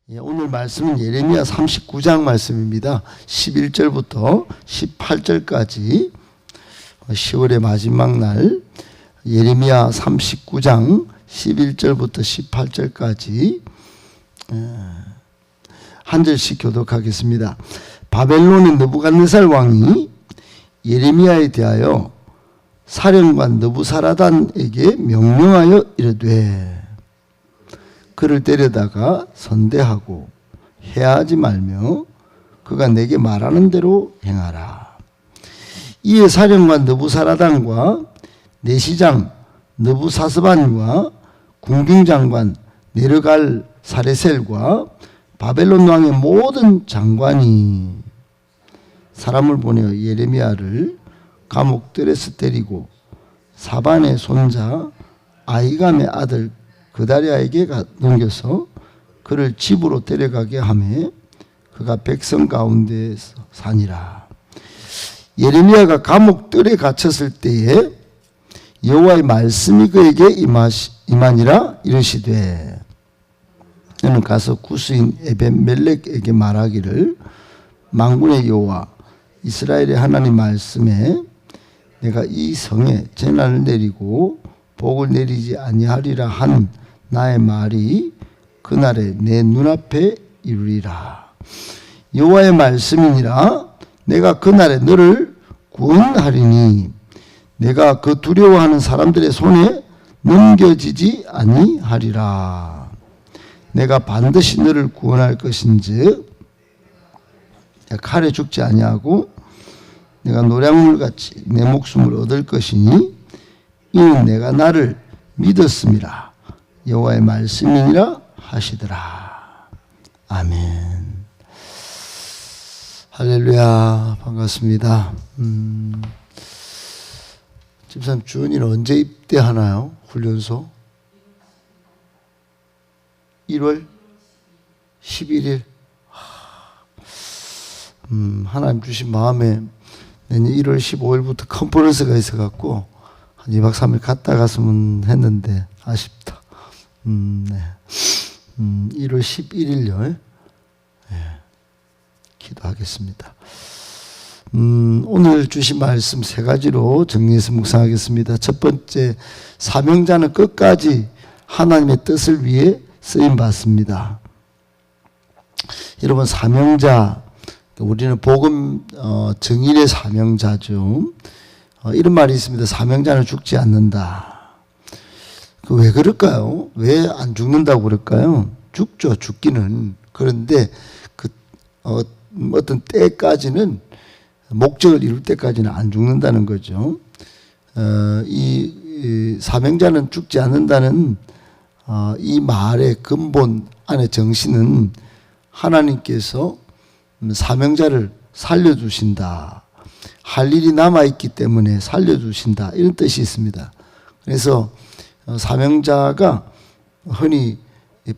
오늘 말씀은 예레미야 39장 말씀입니다. 11절부터 18절까지 10월의 마지막 날 예레미야 39장 11절부터 18절까지 한 절씩 교독하겠습니다. 바벨론의 느부갓네살 왕이 예레미야에 대하여 사령관 느부사라단에게 명령하여 이르되 그를 데려다가 선대하고 해하지 말며 그가 내게 말하는 대로 행하라. 이에 사령관 느부사라단과 내시장 느부사스반과 군경장관 네르갈 사레셀과 바벨론 왕의 모든 장관이 사람을 보내어 예레미야를 감옥들에서 때리고 사반의 손자 아히감의 아들 그다리아에게 넘겨서 그를 집으로 데려가게 하매 그가 백성 가운데에서 사니라. 예레미야가 감옥들에 갇혔을 때에 여호와의 말씀이 그에게 임하니라 이르시되 너는 가서 구스인 에벤멜렉에게 말하기를 만군의 여호와 이스라엘의 하나님 말씀에 내가 이 성에 재난을 내리고 복을 내리지 아니하리라 한 나의 말이 그날에 내 눈앞에 이루리라. 여호와의 말씀이니라. 내가 그날에 너를 구원하리니 내가 그 두려워하는 사람들의 손에 넘겨지지 아니하리라. 내가 반드시 너를 구원할 것인즉 칼에 죽지 아니하고 내가 노량물같이 내 목숨을 얻을 것이니 이는 내가 나를 믿었음이라. 여호와의 말씀이니라 하시더라. 아멘. 할렐루야. 반갑습니다. 집사님 주은이는 언제 입대하나요? 훈련소? 1월 11일. 하나님 주신 마음에 내년 1월 15일부터 컨퍼런스가 있어갖고 한 2박 3일 갔다 갔으면 했는데 아쉽다. 1월 11일요. 기도하겠습니다. 오늘 주신 말씀 세 가지로 정리해서 묵상하겠습니다. 첫 번째, 사명자는 끝까지 하나님의 뜻을 위해 쓰임 받습니다. 여러분, 사명자, 우리는 복음 정인의 사명자죠. 이런 말이 있습니다. 사명자는 죽지 않는다. 왜 그럴까요? 왜 안 죽는다고 그럴까요? 죽죠, 죽기는. 그런데 어떤 때까지는, 목적을 이룰 때까지는 안 죽는다는 거죠. 이 사명자는 죽지 않는다는 이 말의 근본 안의 정신은 하나님께서 사명자를 살려주신다. 할 일이 남아있기 때문에 살려주신다. 이런 뜻이 있습니다. 그래서 사명자가 흔히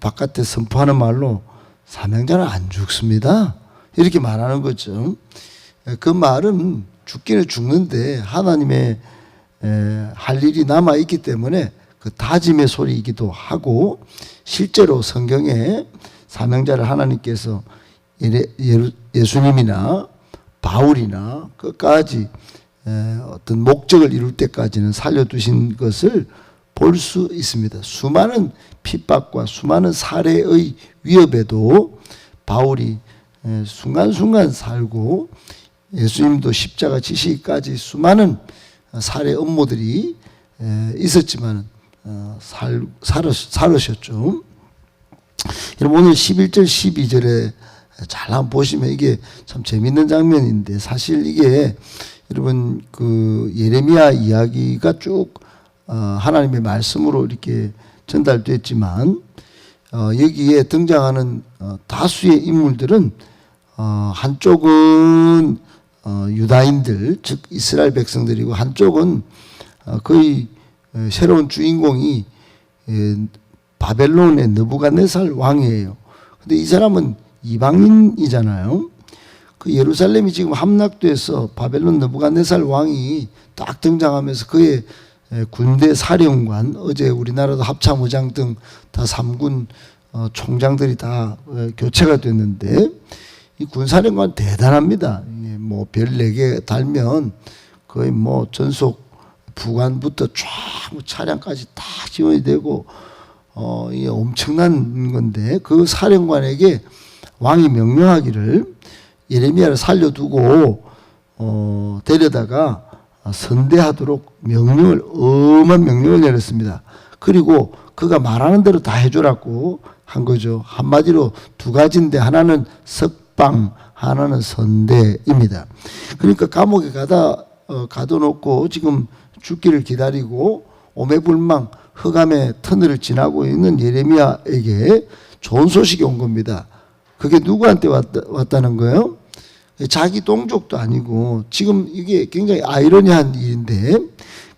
바깥에 선포하는 말로 사명자는 안 죽습니다. 이렇게 말하는 거죠. 그 말은 죽기는 죽는데 하나님의 할 일이 남아있기 때문에 그 다짐의 소리이기도 하고, 실제로 성경에 사명자를 하나님께서 예수님이나 바울이나 끝까지 어떤 목적을 이룰 때까지는 살려두신 것을 볼 수 있습니다. 수많은 핍박과 수많은 살해의 위협에도 바울이 순간순간 살고, 예수님도 십자가 지시기까지 수많은 살해 업무들이 있었지만 살으셨죠. 여러분, 오늘 11절 12절에 잘 한번 보시면 이게 참 재밌는 장면인데, 사실 이게 여러분 그 예레미야 이야기가 쭉 하나님의 말씀으로 이렇게 전달됐지만 여기에 등장하는 다수의 인물들은 한쪽은 유다인들, 즉 이스라엘 백성들이고, 한쪽은 거의 새로운 주인공이 바벨론의 느부갓네살 왕이에요. 근데 이 사람은 이방인이잖아요. 그 예루살렘이 지금 함락돼서 바벨론 느부갓네살 왕이 딱 등장하면서 그의 군대 사령관, 어제 우리나라도 합참의장 등 다 3군 총장들이 다 교체가 됐는데 이 군사령관 대단합니다. 뭐 별 4개 달면 거의 뭐 전속 부관부터 쫙 차량까지 다 지원이 되고 이게 엄청난 건데 그 사령관에게 왕이 명령하기를 예레미야를 살려두고 데려다가 선대하도록 엄한 명령을 내렸습니다. 그리고 그가 말하는 대로 다 해주라고 한 거죠. 한마디로 2가지인데 하나는 석방, 하나는 선대입니다. 그러니까 감옥에 가둬놓고 지금 죽기를 기다리고 오매불망 흑암의 터널을 지나고 있는 예레미야에게 좋은 소식이 온 겁니다. 그게 누구한테 왔다는 거예요? 자기 동족도 아니고 지금 이게 굉장히 아이러니한 일인데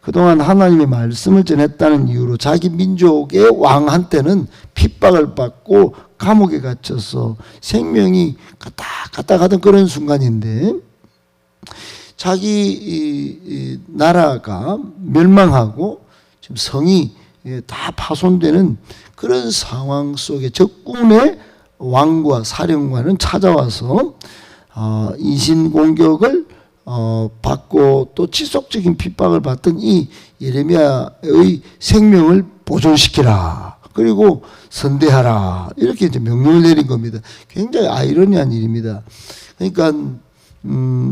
그동안 하나님의 말씀을 전했다는 이유로 자기 민족의 왕한테는 핍박을 받고 감옥에 갇혀서 생명이 갔다 가던 그런 순간인데 자기 이 나라가 멸망하고 지금 성이 다 파손되는 그런 상황 속에 적군의 왕과 사령관은 찾아와서 인신공격을 받고 또 지속적인 핍박을 받던 이 예레미야의 생명을 보존시키라. 그리고 선대하라. 이렇게 이제 명령을 내린 겁니다. 굉장히 아이러니한 일입니다. 그러니까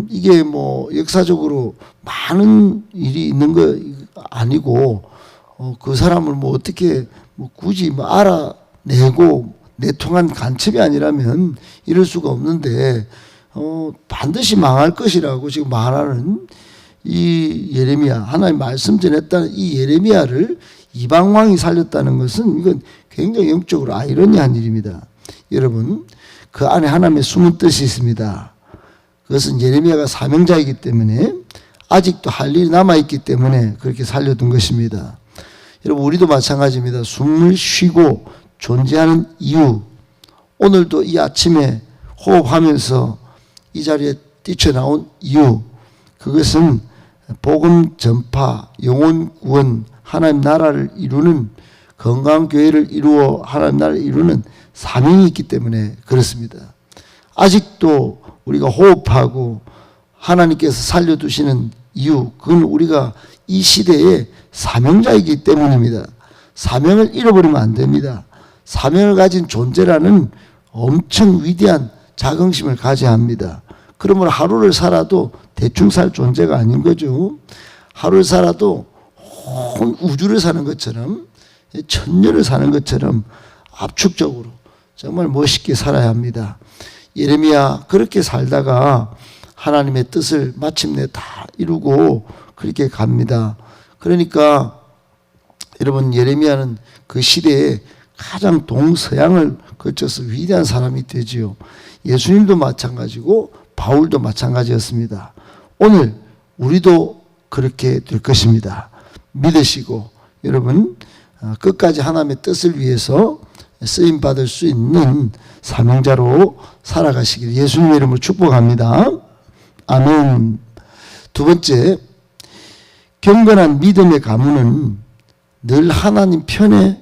이게 뭐 역사적으로 많은 일이 있는 거 아니고 그 사람을 뭐 어떻게 뭐 굳이 뭐 알아내고 내통한 간첩이 아니라면 이럴 수가 없는데 반드시 망할 것이라고 지금 말하는 이 예레미야, 하나님 말씀 전했다는 이 예레미야를 이방 왕이 살렸다는 것은 이건 굉장히 영적으로 아이러니한 일입니다. 여러분, 그 안에 하나님의 숨은 뜻이 있습니다. 그것은 예레미야가 사명자이기 때문에 아직도 할 일이 남아있기 때문에 그렇게 살려둔 것입니다. 여러분, 우리도 마찬가지입니다. 숨을 쉬고 존재하는 이유, 오늘도 이 아침에 호흡하면서 이 자리에 뛰쳐나온 이유, 그것은 복음 전파, 영혼 구원, 하나님 나라를 이루는 건강한 교회를 이루어 하나님 나라를 이루는 사명이 있기 때문에 그렇습니다. 아직도 우리가 호흡하고 하나님께서 살려두시는 이유, 그건 우리가 이 시대의 사명자이기 때문입니다. 사명을 잃어버리면 안 됩니다. 사명을 가진 존재라는 엄청 위대한 자긍심을 가져야 합니다. 그러면 하루를 살아도 대충 살 존재가 아닌 거죠. 하루를 살아도 온 우주를 사는 것처럼, 천년을 사는 것처럼 압축적으로 정말 멋있게 살아야 합니다. 예레미야 그렇게 살다가 하나님의 뜻을 마침내 다 이루고 그렇게 갑니다. 그러니까 여러분, 예레미야는 그 시대에 가장 동서양을 거쳐서 위대한 사람이 되지요. 예수님도 마찬가지고 바울도 마찬가지였습니다. 오늘 우리도 그렇게 될 것입니다. 믿으시고 여러분 끝까지 하나님의 뜻을 위해서 쓰임 받을 수 있는 사명자로 살아가시길 예수님의 이름으로 축복합니다. 아멘. 2번째, 경건한 믿음의 가문은 늘 하나님 편에서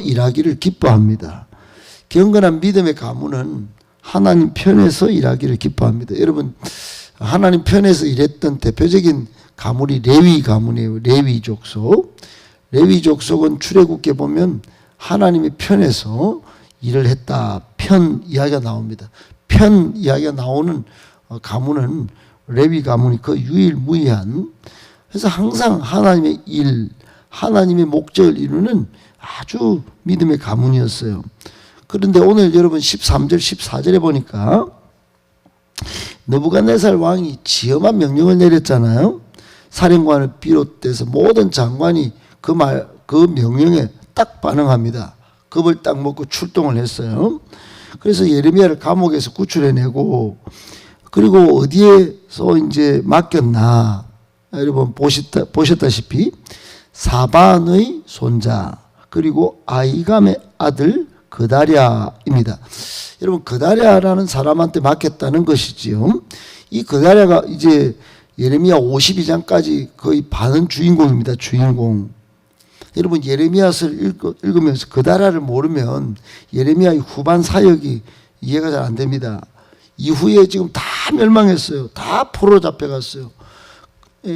일하기를 기뻐합니다. 경건한 믿음의 가문은 하나님 편에서 일하기를 기뻐합니다. 여러분, 하나님 편에서 일했던 대표적인 가문이 레위 가문이에요. 레위 족속. 레위 족속은 출애굽기에 보면 하나님의 편에서 일을 했다. 편 이야기가 나옵니다. 편 이야기가 나오는 가문은 레위 가문이 그 유일무이한, 그래서 항상 하나님의 일, 하나님의 목적을 이루는 아주 믿음의 가문이었어요. 그런데 오늘 여러분 13절 14절에 보니까 느부갓네살 왕이 지엄한 명령을 내렸잖아요. 사령관을 비롯해서 모든 장관이 그 명령에 딱 반응합니다. 겁을 딱 먹고 출동을 했어요. 그래서 예레미야를 감옥에서 구출해내고, 그리고 어디에서 이제 맡겼나, 여러분 보셨다시피 사반의 손자, 그리고 아이감의 아들 그다랴입니다. 여러분, 그다랴라는 사람한테 맡겼다는 것이지요. 이 그다랴가 이제 예레미야 52장까지 거의 반은 주인공입니다. 주인공. 여러분 예레미야서를 읽으면서 그다라를 모르면 예레미야의 후반 사역이 이해가 잘 안 됩니다. 이후에 지금 다 멸망했어요. 다 포로 잡혀갔어요.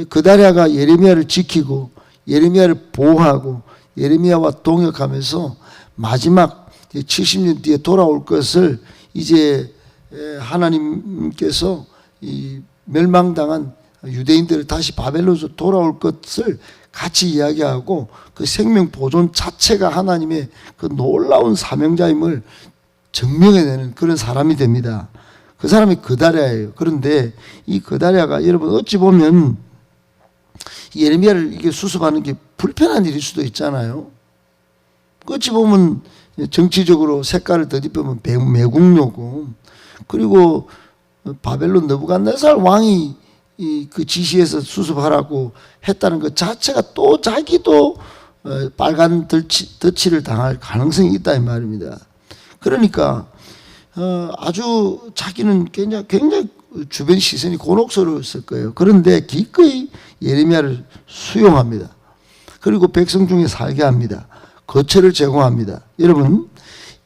그다랴가 예레미야를 지키고 예레미야를 보호하고 예레미야와 동역하면서 마지막 70년 뒤에 돌아올 것을 이제 하나님께서 이 멸망당한 유대인들을 다시 바벨론에서 돌아올 것을 같이 이야기하고 그 생명 보존 자체가 하나님의 그 놀라운 사명자임을 증명해내는 그런 사람이 됩니다. 그 사람이 그다랴예요. 그런데 이 그다랴가 여러분 어찌 보면 예레미야를 이게 수습하는 게 불편한 일일 수도 있잖아요. 어찌 보면 정치적으로 색깔을 덧입으면 매국노고, 그리고 바벨론 느부갓네살 왕이 그 지시해서 수습하라고 했다는 것 자체가 또 자기도 빨간 덫을 당할 가능성이 있다 이 말입니다. 그러니까 아주 자기는 굉장히 주변 시선이 곤혹스러웠을 거예요. 그런데 기꺼이 예레미야를 수용합니다. 그리고 백성 중에 살게 합니다. 거처를 제공합니다. 여러분,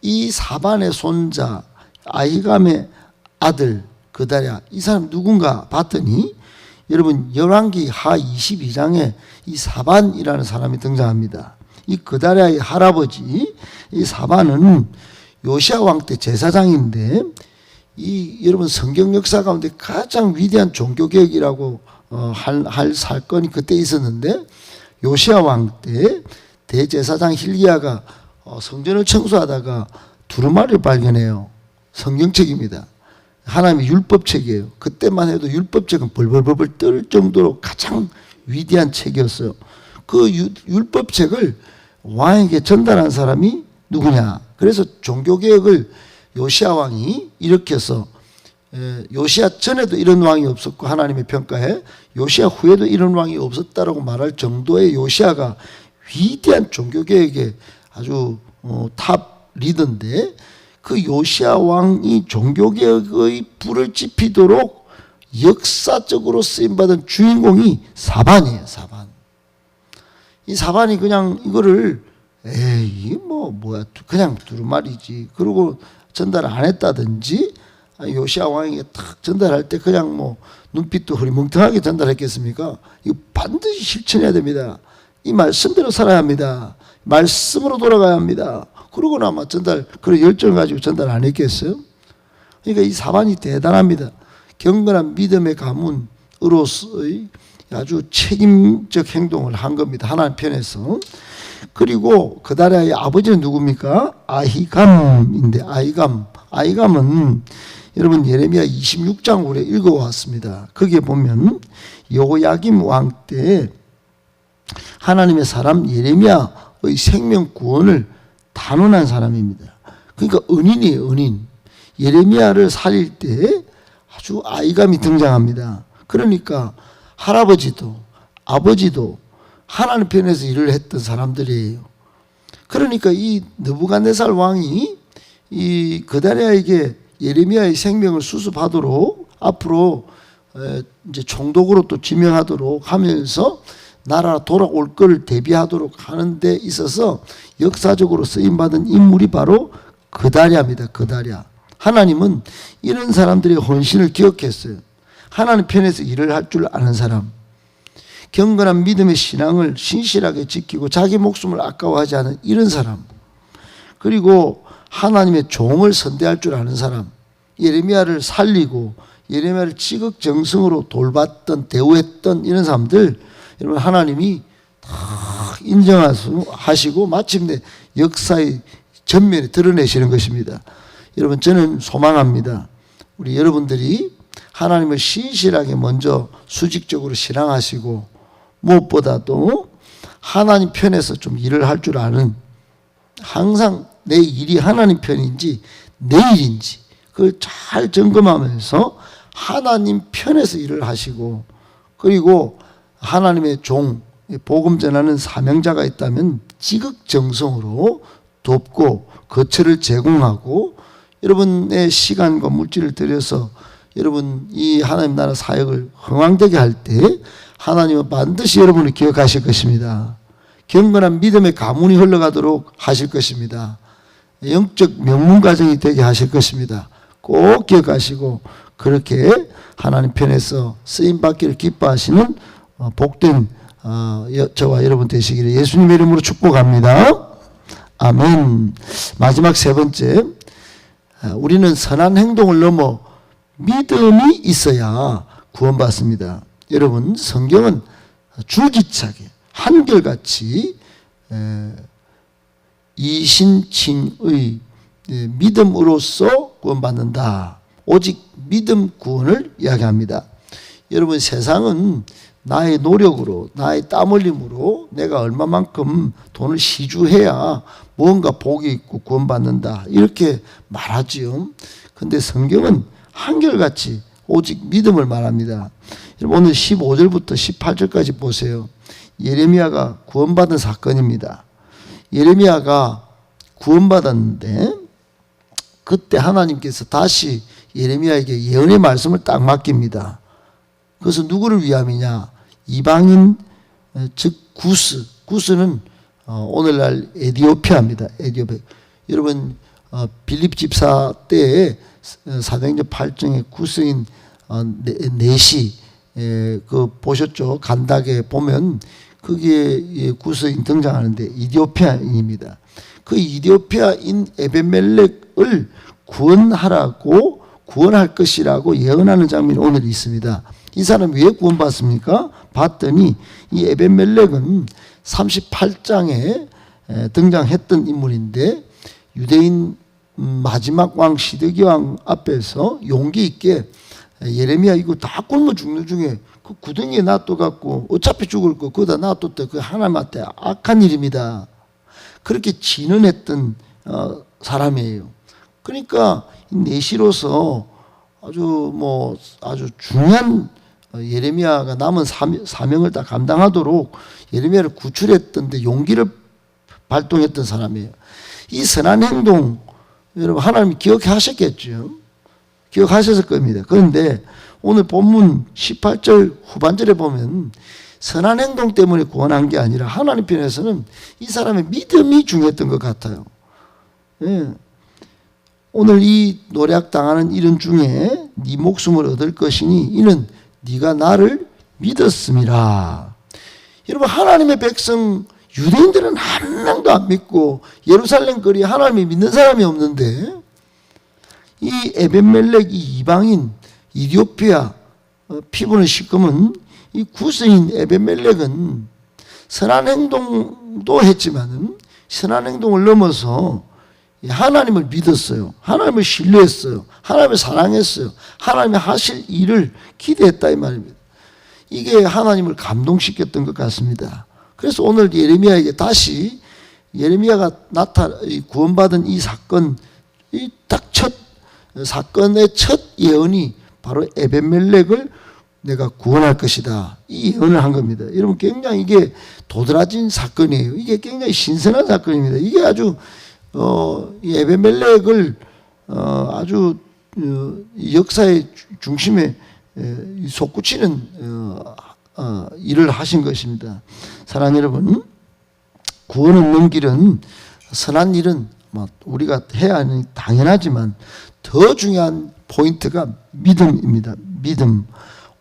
이 사반의 손자 아히감의 아들 그다랴, 이 사람 누군가 봤더니 여러분 열왕기 하 22장에 이 사반이라는 사람이 등장합니다. 이 그다랴의 할아버지 이 사반은 요시야 왕 때 제사장인데, 이 여러분 성경 역사 가운데 가장 위대한 종교개혁이라고 할 사건이 그때 있었는데, 요시야 왕 때 대제사장 힐기야가 성전을 청소하다가 두루마리를 발견해요. 성경책입니다. 하나님의 율법책이에요. 그때만 해도 율법책은 벌벌벌 떨 정도로 가장 위대한 책이었어요. 그 율법책을 왕에게 전달한 사람이 누구냐? 그래서 종교개혁을 요시야 왕이 일으켜서, 요시야 전에도 이런 왕이 없었고 하나님의 평가에 요시야 후에도 이런 왕이 없었다라고 말할 정도의 요시야가 위대한 종교개혁의 아주 탑 리더인데, 그 요시야 왕이 종교개혁의 불을 지피도록 역사적으로 쓰임받은 주인공이 사반이에요. 사반. 이 사반이 그냥 이거를 이게 뭐야 그냥 두루마리지, 그리고 전달 안 했다든지, 요시야 왕에게 탁 전달할 때 그냥 뭐 눈빛도 흐리멍텅하게 전달했겠습니까? 이거 반드시 실천해야 됩니다. 이 말씀대로 살아야 합니다. 말씀으로 돌아가야 합니다. 그러고는 아마 그런 열정을 가지고 전달 안 했겠어요? 그러니까 이 사반이 대단합니다. 경건한 믿음의 가문으로서의 아주 책임적 행동을 한 겁니다. 하나님 편에서. 그리고 그다랴의 아버지는 누굽니까? 아히감인데, 아히감은 여러분 예레미야 26장 우리 읽어왔습니다. 거기에 보면 여호야김 왕 때 하나님의 사람 예레미야의 생명 구원을 단언한 사람입니다. 그러니까 은인이에요, 은인. 예레미야를 살릴 때 아주 아히감이 등장합니다. 그러니까 할아버지도 아버지도 하나님 편에서 일을 했던 사람들이에요. 그러니까 이 느부갓네살 왕이 이 그다랴에게 예레미야의 생명을 수습하도록 앞으로 이제 총독으로 또 지명하도록 하면서 나라 돌아올 것을 대비하도록 하는 데 있어서 역사적으로 쓰임받은 인물이 바로 그다랴입니다. 그다랴. 하나님은 이런 사람들의 헌신을 기억했어요. 하나님 편에서 일을 할 줄 아는 사람, 경건한 믿음의 신앙을 신실하게 지키고 자기 목숨을 아까워하지 않은 이런 사람, 그리고 하나님의 종을 선대할 줄 아는 사람, 예레미야를 살리고 예레미야를 지극정성으로 돌봤던 대우했던 이런 사람들, 여러분 하나님이 다 인정하시고 마침내 역사의 전면에 드러내시는 것입니다. 여러분 저는 소망합니다. 우리 여러분들이 하나님을 신실하게 먼저 수직적으로 신앙하시고 무엇보다도 하나님 편에서 좀 일을 할 줄 아는, 항상 내 일이 하나님 편인지 내 일인지 그걸 잘 점검하면서 하나님 편에서 일을 하시고, 그리고 하나님의 종, 복음 전하는 사명자가 있다면 지극정성으로 돕고 거처를 제공하고 여러분의 시간과 물질을 들여서 여러분 이 하나님 나라 사역을 흥왕되게 할 때 하나님은 반드시 여러분을 기억하실 것입니다. 경건한 믿음의 가문이 흘러가도록 하실 것입니다. 영적 명문 가정이 되게 하실 것입니다. 꼭 기억하시고 그렇게 하나님 편에서 쓰임받기를 기뻐하시는 복된 저와 여러분 되시기를 예수님의 이름으로 축복합니다. 아멘. 마지막 세 번째, 우리는 선한 행동을 넘어 믿음이 있어야 구원받습니다. 여러분, 성경은 줄기차게 한결같이 이신칭의 믿음으로써 구원받는다. 오직 믿음 구원을 이야기합니다. 여러분, 세상은 나의 노력으로, 나의 땀 흘림으로 내가 얼마만큼 돈을 시주해야 뭔가 복이 있고 구원받는다, 이렇게 말하지요. 근데 성경은 한결같이 오직 믿음을 말합니다. 여러분, 오늘 15절부터 18절까지 보세요. 예레미야가 구원받은 사건입니다. 예레미야가 구원받았는데 그때 하나님께서 다시 예레미야에게 예언의 말씀을 딱 맡깁니다. 그것은 누구를 위함이냐? 이방인, 즉 구스는 오늘날 에디오피아입니다. 에디오피아. 여러분, 빌립 집사 때에 사도행전 8장에 구스인 넷이 그 보셨죠? 간닥에 보면 거기에 구스인 등장하는데 이디오피아인입니다. 그 이디오피아인 에벤멜렉을 구원할 것이라고 예언하는 장면이 오늘 있습니다. 이 사람이 왜 구원받습니까? 봤더니 이 에벤멜렉은 38장에 등장했던 인물인데 유대인 마지막 왕 시드기 왕 앞에서 용기 있게 예레미야 이거 다 굶어 죽는 중에 그 구덩이에 놔둬갖고 어차피 죽을 거 거기다 놔뒀대. 그 하나님한테 악한 일입니다. 그렇게 진언했던 사람이에요. 그러니까 내시로서 아주 중요한 예레미야가 남은 사명을 다 감당하도록 예레미야를 구출했던데 용기를 발동했던 사람이에요. 이 선한 행동 여러분 하나님이 기억하셨겠죠. 기억하셨을 겁니다. 그런데 오늘 본문 18절 후반절에 보면 선한 행동 때문에 구원한 게 아니라 하나님 편에서는 이 사람의 믿음이 중요했던 것 같아요. 예. 오늘 이 노략당하는 일은 중에 네 목숨을 얻을 것이니 이는 네가 나를 믿었음이라. 여러분, 하나님의 백성 유대인들은 한 명도 안 믿고 예루살렘 거리에 하나님을 믿는 사람이 없는데 이 에벤멜렉, 이 이방인 이디오피아 피부는 시커먼 이 구스인 에벤멜렉은 선한 행동도 했지만은 선한 행동을 넘어서 하나님을 믿었어요. 하나님을 신뢰했어요. 하나님을 사랑했어요. 하나님이 하실 일을 기대했다 이 말입니다. 이게 하나님을 감동시켰던 것 같습니다. 그래서 오늘 예레미야에게 다시 예레미야가 구원받은 이 사건, 이 딱 첫 사건의 첫 예언이 바로 에벤멜렉을 내가 구원할 것이다, 이 예언을 한 겁니다. 여러분, 굉장히 이게 도드라진 사건이에요. 이게 굉장히 신선한 사건입니다. 이게 아주 이 에벤멜렉을 아주 역사의 중심에 솟구치는 일을 하신 것입니다. 사랑하는 여러분, 구원 얻는 길은, 선한 일은 우리가 해야 하는 당연하지만 더 중요한 포인트가 믿음입니다. 믿음.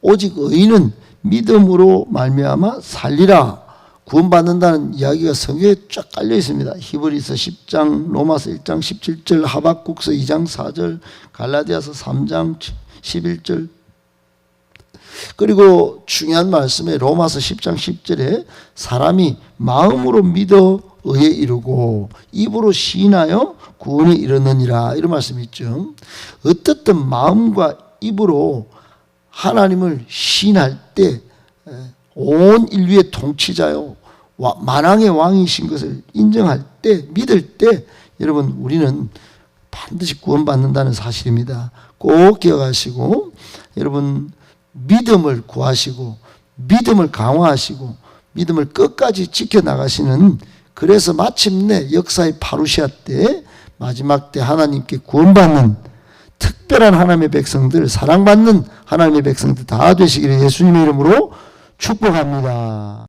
오직 의인은 믿음으로 말미암아 살리라. 구원받는다는 이야기가 성경에 쫙 깔려 있습니다. 히브리서 10장, 로마서 1장 17절, 하박국서 2장 4절, 갈라디아서 3장 11절. 그리고 중요한 말씀에 로마서 10장 10절에 사람이 마음으로 믿어 의에 이르고 입으로 시인하여 구원에 이르느니라, 이런 말씀이 있죠. 어떻든 마음과 입으로 하나님을 시인할 때 온 인류의 통치자요 만왕의 왕이신 것을 인정할 때, 믿을 때 여러분 우리는 반드시 구원받는다는 사실입니다. 꼭 기억하시고 여러분 믿음을 구하시고 믿음을 강화하시고 믿음을 끝까지 지켜나가시는, 그래서 마침내 역사의 파루시아 때 마지막 때 하나님께 구원받는 특별한 하나님의 백성들, 사랑받는 하나님의 백성들 다 되시기를 예수님의 이름으로 축복합니다.